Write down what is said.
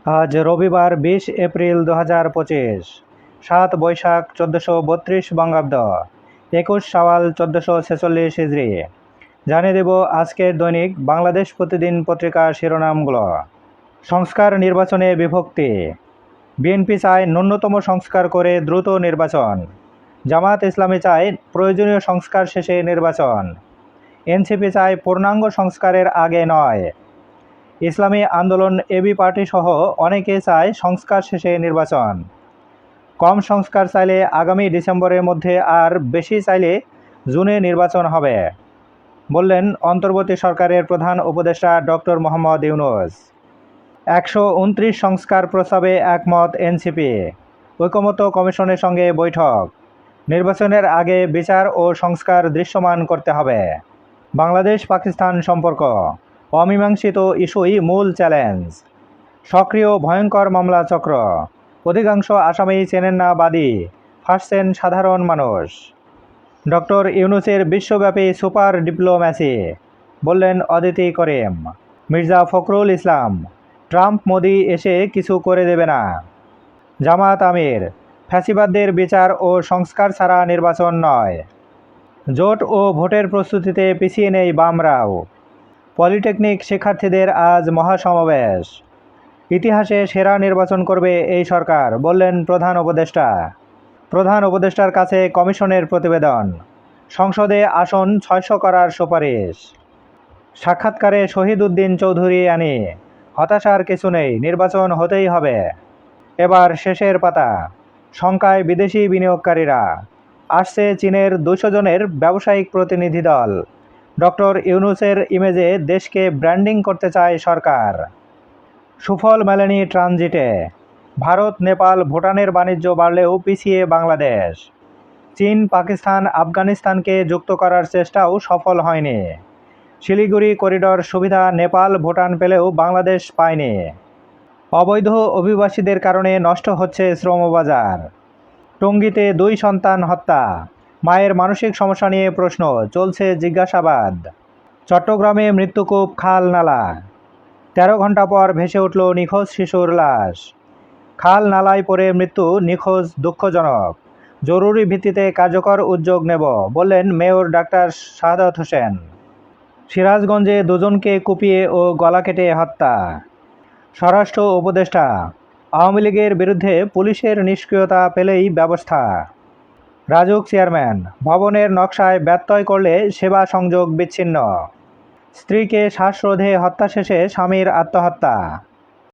আজ রবিবার 20 এপ্রিল 2025, 7 বৈশাখ 1432 বঙ্গাব্দ, 21 শাওয়াল 1446 হিজরি। জানিয়ে দেব আজকের দৈনিক বাংলাদেশ প্রতিদিন পত্রিকার শিরোনামগুলো। সংস্কার নির্বাচনে বিভক্তি। বিএনপি চায় ন্যূনতম সংস্কার করে দ্রুত নির্বাচন। জামাত ইসলামী চায় প্রয়োজনীয় সংস্কার শেষে নির্বাচন। এনসিপি চায় পূর্ণাঙ্গ সংস্কারের আগে নয়। ইসলামী আন্দোলন এবি পার্টি সহ অনেকে চায় সংস্কার শেষে নির্বাচন। কম সংস্কার চাইলে আগামী ডিসেম্বরের মধ্যে, আর বেশি চাইলে জুনে নির্বাচন হবে, বললেন অন্তর্বর্তী সরকারের প্রধান উপদেষ্টা ডক্টর মোহাম্মদ ইউনূস। 129 সংস্কার প্রস্তাবে একমত এনসিপি। ঐকমত্য কমিশনের সঙ্গে বৈঠক। নির্বাচনের আগে বিচার ও সংস্কার দৃশ্যমান করতে হবে। বাংলাদেশ পাকিস্তান সম্পর্ক অমীমাংসিত ইস্যুই মূল চ্যালেঞ্জ। সক্রিয় ভয়ঙ্কর মামলা চক্র। অধিকাংশ আসামি চেনেন না বাদী, ফাঁসছেন সাধারণ মানুষ। ডক্টর ইউনূসের বিশ্বব্যাপী সুপার ডিপ্লোম্যাসি, বললেন অদিতি করিম। মির্জা ফখরুল ইসলাম, ট্রাম্প মোদি এসে কিছু করে দেবে না। জামাত আমির, ফ্যাসিবাদদের বিচার ও সংস্কার ছাড়া নির্বাচন নয়। জোট ও ভোটের প্রস্তুতিতে পিছিয়ে নেই বামরাও। পলিটেকনিক শিক্ষার্থীদের আজ মহাসমাবেশ। ইতিহাসে সেরা নির্বাচন করবে এই সরকার, বললেন প্রধান উপদেষ্টা। প্রধান উপদেষ্টার কাছে কমিশনের প্রতিবেদন। সংসদে আসন 600 করার সুপারিশ। সাক্ষাৎকারে শহীদ উদ্দিন চৌধুরী আনি, হতাশার কিছু নেই, নির্বাচন হতেই হবে। এবার শেষের পাতা। শঙ্কায় বিদেশি বিনিয়োগকারীরা। আসছে চীনের 200 জনের ব্যবসায়িক প্রতিনিধি দল। ডক্টর ইউনূসের ইমেজে দেশকে ব্র্যান্ডিং করতে চায় সরকার। সুফল মেলেনি ট্রানজিটে। ভারত, নেপাল, ভুটানের বাণিজ্য বাড়লেও পিছিয়ে বাংলাদেশ। চীন, পাকিস্তান, আফগানিস্তানকে যুক্ত করার চেষ্টাও সফল হয়নি। শিলিগুড়ি করিডর সুবিধা নেপাল, ভুটান পেলেও বাংলাদেশ পায়নি। অবৈধ অভিবাসীদের কারণে নষ্ট হচ্ছে শ্রমবাজার। টঙ্গীতে 2 সন্তান হত্যা। মায়ের মানসিক সমস্যা নিয়ে প্রশ্ন, চলছে জিজ্ঞাসাবাদ। চট্টগ্রামে মৃত্যুকূপ, খাল নালা। 13 ঘন্টা পর ভেসে উঠল নিখোঁজ শিশুর লাশ। খাল নালায় পড়ে মৃত্যু, নিখোঁজ দুঃখজনক। জরুরি ভিত্তিতে কার্যকর উদ্যোগ নেব, বললেন মেয়র ডাক্তার শাহাদাত হোসেন। সিরাজগঞ্জে 2 জনকে কুপিয়ে ও গলা কেটে হত্যা। স্বরাষ্ট্র উপদেষ্টা, আওয়ামী লীগের বিরুদ্ধে পুলিশের নিষ্ক্রিয়তা পেলেই ব্যবস্থা। রাজউক চেয়ারম্যান, ভবনের নকশায় ব্যত্যয় করলে সেবা সংযোগ বিচ্ছিন্ন। স্ত্রীকে শ্বাসরোধে হত্যা শেষে স্বামীর আত্মহত্যা।